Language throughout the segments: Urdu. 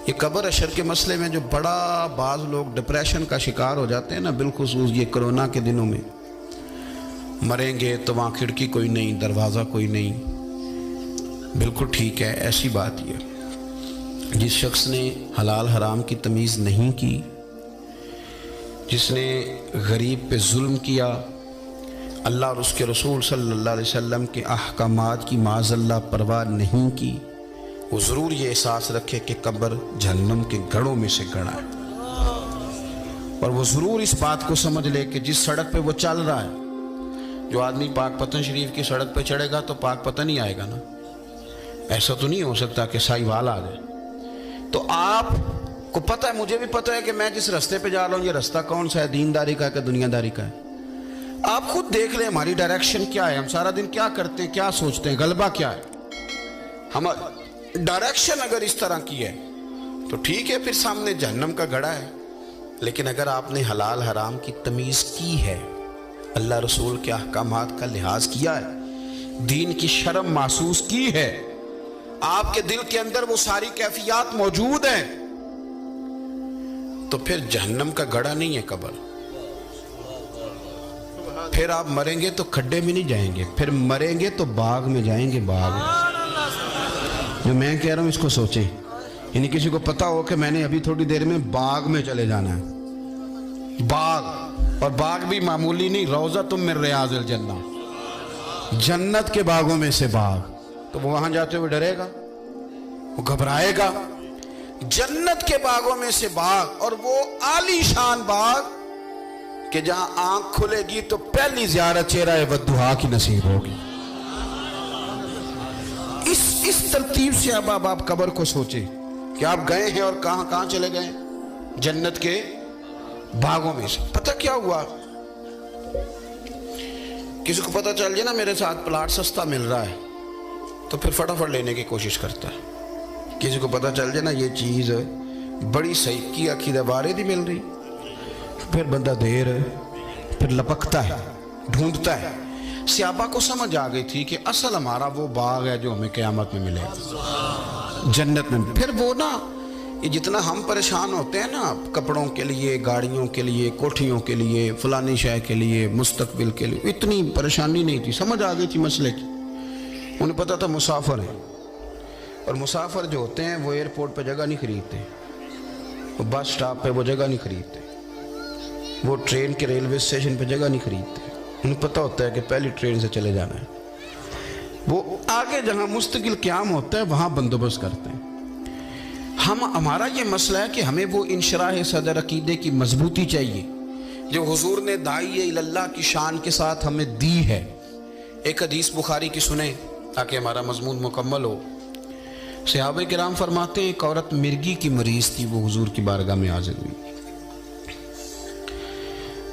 یہ قبر حشر کے مسئلے میں جو بڑا بعض لوگ ڈپریشن کا شکار ہو جاتے ہیں نا، بالخصوص یہ کرونا کے دنوں میں، مریں گے تو وہاں کھڑکی کوئی نہیں، دروازہ کوئی نہیں، بالکل ٹھیک ہے، ایسی بات یہ جس شخص نے حلال حرام کی تمیز نہیں کی، جس نے غریب پہ ظلم کیا، اللہ اور اس کے رسول صلی اللہ علیہ وسلم کے احکامات کی معاذ اللہ پرواہ نہیں کی، وہ ضرور یہ احساس رکھے کہ قبر جہنم کے گڑھوں میں سے گڑھا ہے، اور وہ ضرور اس بات کو سمجھ لے کہ جس سڑک پہ وہ چل رہا ہے، جو آدمی پاک پتن شریف کی سڑک پہ چڑھے گا تو پاک پتن ہی آئے گا نا، ایسا تو نہیں ہو سکتا کہ سائیوال آ جائے۔ تو آپ کو پتہ ہے، مجھے بھی پتہ ہے کہ میں جس رستے پہ جا رہا ہوں یہ رستہ کون سا ہے، دینداری کا ہے کہ دنیا داری کا ہے۔ آپ خود دیکھ لیں ہماری ڈائریکشن کیا ہے، ہم سارا دن کیا کرتے ہیں، کیا سوچتے ہیں، غلبہ کیا ہے۔ ہم ڈائریکشن اگر اس طرح کی ہے تو ٹھیک ہے، پھر سامنے جہنم کا گڑھا ہے، لیکن اگر آپ نے حلال حرام کی تمیز کی ہے، اللہ رسول کے احکامات کا لحاظ کیا ہے، دین کی شرم محسوس کی ہے، آپ کے دل کے اندر وہ ساری کیفیات موجود ہیں، تو پھر جہنم کا گڑھا نہیں ہے قبر۔ پھر آپ مریں گے تو کھڈے میں نہیں جائیں گے، پھر مریں گے تو باغ میں جائیں گے، باغ میں۔ جو میں کہہ رہا ہوں اس کو سوچیں، یعنی کسی کو پتا ہو کہ میں نے ابھی تھوڑی دیر میں باغ میں چلے جانا ہے، باغ، اور باغ بھی معمولی نہیں، روضۃ من ریاض الجنہ، جنت کے باغوں میں سے باغ، تو وہ وہاں جاتے ہوئے ڈرے گا، وہ گھبرائے گا۔ جنت کے باغوں میں سے باغ، اور وہ عالی شان باغ کہ جہاں آنکھ کھلے گی تو پہلی زیارت چہرہ والضحیٰ کی نصیب ہوگی۔ اس ترتیب سے اب آپ قبر کو سوچیں کہ آپ گئے ہیں اور کہاں کہاں چلے گئے، جنت کے باغوں میں سے۔ پتہ کیا ہوا، کسی کو پتہ چل جائے نا میرے ساتھ پلاٹ سستا مل رہا ہے تو پھر فٹافٹ لینے کی کوشش کرتا ہے۔ کسی کو پتہ چل جائے نا یہ چیز بڑی صحیح کی عقیدہ وارد ہی مل رہی، پھر بندہ دیر پھر لپکتا ہے، ڈھونڈتا ہے۔ صحابہ کو سمجھ آ گئی تھی کہ اصل ہمارا وہ باغ ہے جو ہمیں قیامت میں ملے گا، جنت میں۔ پھر وہ نا، یہ جتنا ہم پریشان ہوتے ہیں نا کپڑوں کے لیے، گاڑیوں کے لیے، کوٹھیوں کے لیے، فلانی شے کے لیے، مستقبل کے لیے، اتنی پریشانی نہیں تھی، سمجھ آ گئی تھی مسئلے کی۔ انہیں پتا تھا مسافر ہیں، اور مسافر جو ہوتے ہیں وہ ایئرپورٹ پہ جگہ نہیں خریدتے، وہ بس سٹاپ پہ وہ جگہ نہیں خریدتے، وہ ٹرین کے ریلوے اسٹیشن پہ جگہ نہیں خریدتے، انہیں پتہ ہوتا ہے کہ پہلی ٹرین سے چلے جانا ہے۔ وہ آگے جہاں مستقل قیام ہوتا ہے وہاں بندوبست کرتے ہیں۔ ہمارا یہ مسئلہ ہے کہ ہمیں وہ انشراح صدر عقیدے کی مضبوطی چاہیے جو حضور نے داعی اللہ کی شان کے ساتھ ہمیں دی ہے۔ ایک حدیث بخاری کی سنیں تاکہ ہمارا مضمون مکمل ہو۔ صحابہ کرام فرماتے ہیں ایک عورت مرگی کی مریض تھی، وہ حضور کی بارگاہ میں حاضر ہوئی،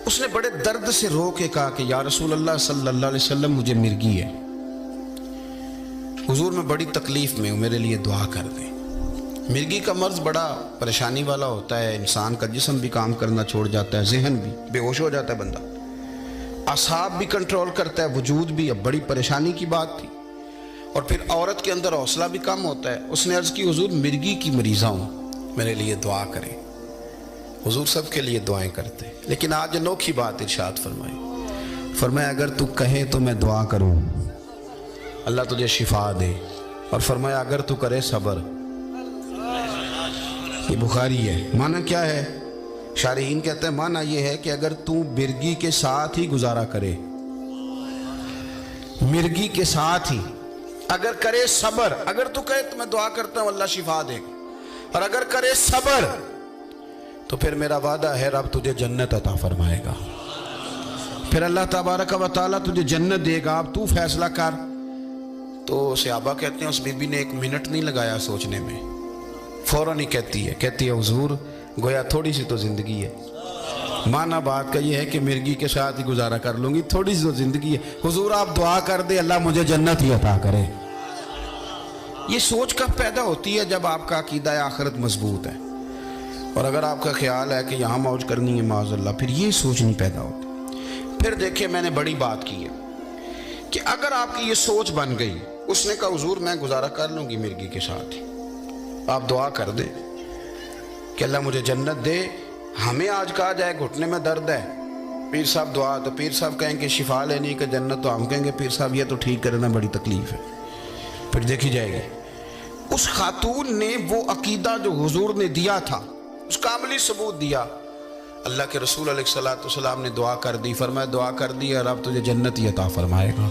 اس نے بڑے درد سے رو کے کہا کہ یا رسول اللہ صلی اللہ علیہ وسلم مجھے مرگی ہے، حضور میں بڑی تکلیف میں ہوں، میرے لیے دعا کر دیں۔ مرگی کا مرض بڑا پریشانی والا ہوتا ہے، انسان کا جسم بھی کام کرنا چھوڑ جاتا ہے، ذہن بھی، بے ہوش ہو جاتا ہے بندہ، اعصاب بھی کنٹرول کرتا ہے، وجود بھی۔ اب بڑی پریشانی کی بات تھی، اور پھر عورت کے اندر حوصلہ بھی کم ہوتا ہے۔ اس نے عرض کی حضور مرگی کی مریضہ ہوں، میرے لیے دعا کریں۔ حضور سب کے لیے دعائیں کرتے ہیں، لیکن آج انوکھی بات ارشاد فرمائی، فرمایا اگر تو کہے تو میں دعا کروں اللہ تجھے شفا دے، اور فرمایا اگر تو کرے صبر۔ یہ بخاری ہے۔ معنی کیا ہے؟ شارحین کہتے ہیں معنی یہ ہے کہ اگر تو مرگی کے ساتھ ہی گزارا کرے، مرگی کے ساتھ ہی اگر کرے صبر، اگر تو کہے تو میں دعا کرتا ہوں اللہ شفا دے گا، اور اگر کرے صبر تو پھر میرا وعدہ ہے رب تجھے جنت عطا فرمائے گا، پھر اللہ تبارک و تعالیٰ تجھے جنت دے گا، اب تو فیصلہ کر۔ تو صحابہ کہتے ہیں اس بی بی نے ایک منٹ نہیں لگایا سوچنے میں، فوراً ہی کہتی ہے حضور گویا تھوڑی سی تو زندگی ہے۔ معنی بات کا یہ ہے کہ مرگی کے ساتھ ہی گزارا کر لوں گی، تھوڑی سی تو زندگی ہے، حضور آپ دعا کر دے اللہ مجھے جنت ہی عطا کرے۔ یہ سوچ کب پیدا ہوتی ہے؟ جب آپ کا عقیدہ آخرت مضبوط ہے، اور اگر آپ کا خیال ہے کہ یہاں موج کرنی ہے معاذ اللہ، پھر یہ سوچ نہیں پیدا ہوتی۔ پھر دیکھیں میں نے بڑی بات کی ہے کہ اگر آپ کی یہ سوچ بن گئی، اس نے کہا حضور میں گزارا کر لوں گی مرگی کے ساتھ ہی، آپ دعا کر دیں، کہ اللہ مجھے جنت دے. ہمیں آج کہا جائے گھٹنے میں درد ہے، پیر صاحب دعا، تو پیر صاحب کہیں کہ شفا لینی کہ جنت، تو ہم کہیں گے پیر صاحب یہ تو ٹھیک کرنا بڑی تکلیف ہے. پھر دیکھی جائے گی. اس خاتون نے وہ عقیدہ جو حضور نے دیا تھا اس کا عملی ثبوت دیا. اللہ کے رسول علیہ السلام نے دعا کر دی، فرمایا دعا کر دی اور اب تجھے جنت ہی عطا فرمائے گا.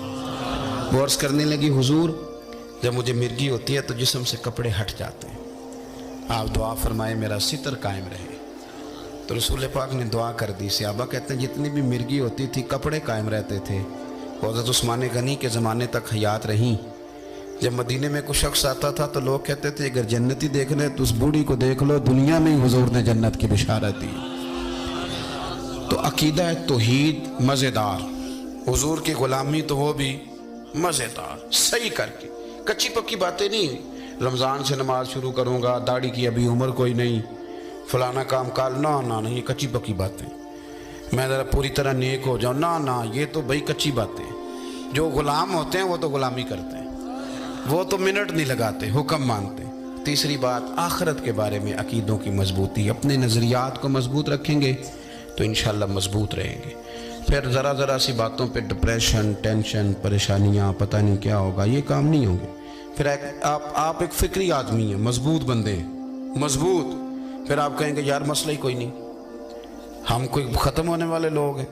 وہ عرض کرنے لگی حضور جب مجھے مرگی ہوتی ہے تو جسم سے کپڑے ہٹ جاتے ہیں، آپ دعا فرمائے میرا ستر قائم رہے. تو رسول پاک نے دعا کر دی. صحابہ کہتے ہیں جتنی بھی مرگی ہوتی تھی کپڑے قائم رہتے تھے. حضرت عثمان غنی کے زمانے تک حیات رہیں. جب مدینے میں کوئی شخص آتا تھا تو لوگ کہتے تھے اگر جنتی دیکھنا ہے تو اس بوڑھی کو دیکھ لو، دنیا میں ہی حضور نے جنت کی بشارت دی. تو عقیدہ توحید مزیدار، حضور کی غلامی تو وہ بھی مزیدار، صحیح کر کے، کچی پکی باتیں نہیں. رمضان سے نماز شروع کروں گا، داڑھی کی ابھی عمر کوئی نہیں، فلانا کام کال، نہ نہیں، یہ کچی پکی باتیں. میں ذرا پوری طرح نیک ہو جاؤں، نہ یہ تو بھائی کچی باتیں. جو غلام ہوتے ہیں وہ تو غلامی کرتے ہیں، وہ تو منٹ نہیں لگاتے، حکم مانتے. تیسری بات آخرت کے بارے میں عقیدوں کی مضبوطی. اپنے نظریات کو مضبوط رکھیں گے تو انشاءاللہ مضبوط رہیں گے. پھر ذرا سی باتوں پہ ڈپریشن، ٹینشن، پریشانیاں، پتہ نہیں کیا ہوگا، یہ کام نہیں ہوں گے. پھر آپ ایک فکری آدمی ہیں، مضبوط بندے، مضبوط. پھر آپ کہیں گے یار مسئلہ ہی کوئی نہیں، ہم کوئی ختم ہونے والے لوگ ہیں،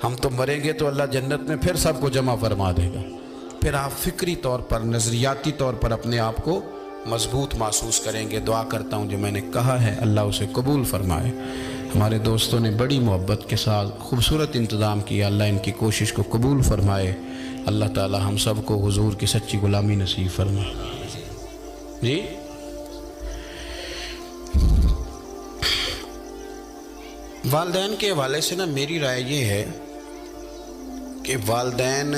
ہم تو مریں گے تو اللہ جنت میں پھر سب کو جمع فرما دے گا. پھر آپ فکری طور پر، نظریاتی طور پر اپنے آپ کو مضبوط محسوس کریں گے. دعا کرتا ہوں جو میں نے کہا ہے اللہ اسے قبول فرمائے. ہمارے دوستوں نے بڑی محبت کے ساتھ خوبصورت انتظام کیا، اللہ ان کی کوشش کو قبول فرمائے. اللہ تعالی ہم سب کو حضور کی سچی غلامی نصیب فرمائے. جی والدین کے حوالے سے نا میری رائے یہ ہے کہ والدین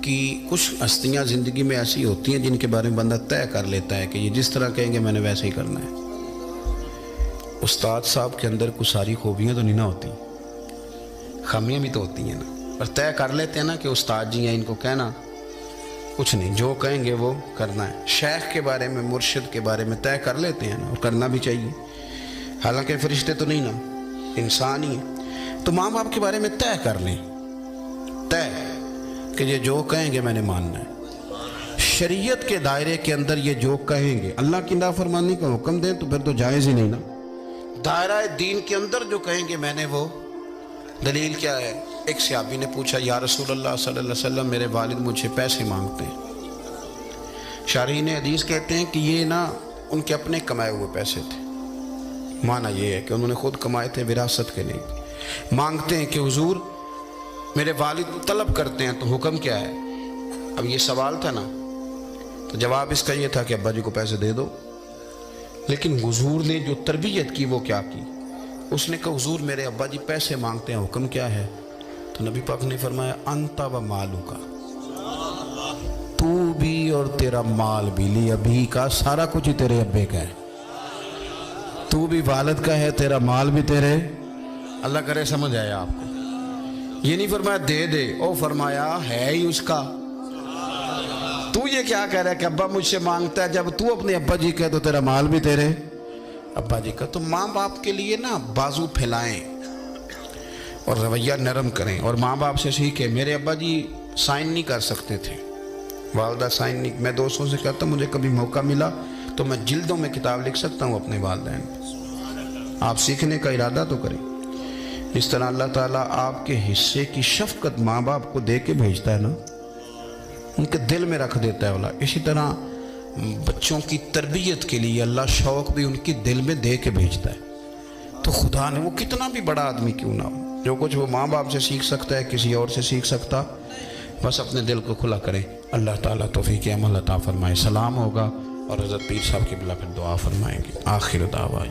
کی کچھ ہستیاں زندگی میں ایسی ہوتی ہیں جن کے بارے میں بندہ طے کر لیتا ہے کہ یہ جس طرح کہیں گے میں نے ویسے ہی کرنا ہے. استاد صاحب کے اندر کچھ ساری خوبیاں تو نہیں نہ ہوتی، خامیاں بھی تو ہوتی ہیں نا، پر طے کر لیتے ہیں نا کہ استاد جی ہیں، ان کو کہنا کچھ نہیں، جو کہیں گے وہ کرنا ہے. شیخ کے بارے میں، مرشد کے بارے میں طے کر لیتے ہیں نا، اور کرنا بھی چاہیے. حالانکہ فرشتے تو نہیں نا، انسان ہی ہے. تو ماں باپ کے بارے میں طے کر لیں، طے کہ یہ جو کہیں گے میں نے ماننا ہے. شریعت کے دائرے کے اندر یہ جو کہیں گے، اللہ کی نافرمانی کا حکم دیں تو پھر تو جائز ہی نہیں نا. دائرہ دین کے اندر جو کہیں گے میں نے وہ. دلیل کیا ہے؟ ایک صحابی نے پوچھا یا رسول اللہ صلی اللہ علیہ وسلم میرے والد مجھ سے پیسے مانگتے ہیں. شارحین حدیث کہتے ہیں کہ یہ نا ان کے اپنے کمائے ہوئے پیسے تھے. معنی یہ ہے کہ انہوں نے خود کمائے تھے، وراثت کے نہیں. مانگتے ہیں کہ حضور میرے والد طلب کرتے ہیں تو حکم کیا ہے؟ اب یہ سوال تھا نا، تو جواب اس کا یہ تھا کہ ابا جی کو پیسے دے دو. لیکن حضور نے جو تربیت کی وہ کیا کی؟ اس نے کہا حضور میرے ابا جی پیسے مانگتے ہیں، حکم کیا ہے؟ تو نبی پاک نے فرمایا انت و مالک، تو بھی اور تیرا مال بھی، لی ابھی کا سارا کچھ ہی تیرے ابے کا ہے. تو بھی والد کا ہے، تیرا مال بھی تیرے. اللہ کرے سمجھ آیا آپ کو. یہ نہیں فرمایا دے دے، او فرمایا ہے ہی اس کا. تو یہ کیا کہہ رہا ہے کہ ابا مجھ سے مانگتا ہے، جب تو اپنے ابا جی کہے تو تیرا مال بھی تیرے ابا جی کا. تو ماں باپ کے لیے نا بازو پھیلائیں اور رویہ نرم کریں، اور ماں باپ سے سیکھیں. میرے ابا جی سائن نہیں کر سکتے تھے، والدہ سائن نہیں. میں دوستوں سے کہتا ہوں مجھے کبھی موقع ملا تو میں جلدوں میں کتاب لکھ سکتا ہوں اپنے والدین. آپ سیکھنے کا ارادہ تو کریں. اس طرح اللہ تعالیٰ آپ کے حصے کی شفقت ماں باپ کو دے کے بھیجتا ہے نا، ان کے دل میں رکھ دیتا ہے اولاد. اسی طرح بچوں کی تربیت کے لیے اللہ شوق بھی ان کی دل میں دے کے بھیجتا ہے. تو خدا نے وہ کتنا بھی بڑا آدمی کیوں نہ ہو، جو کچھ وہ ماں باپ سے سیکھ سکتا ہے کسی اور سے سیکھ سکتا. بس اپنے دل کو کھلا کریں. اللہ تعالیٰ توفیق عمل عطا فرمائے. سلام ہوگا اور حضرت پیر صاحب کی بلا پھر دعا فرمائیں گے. آخر دعویٰ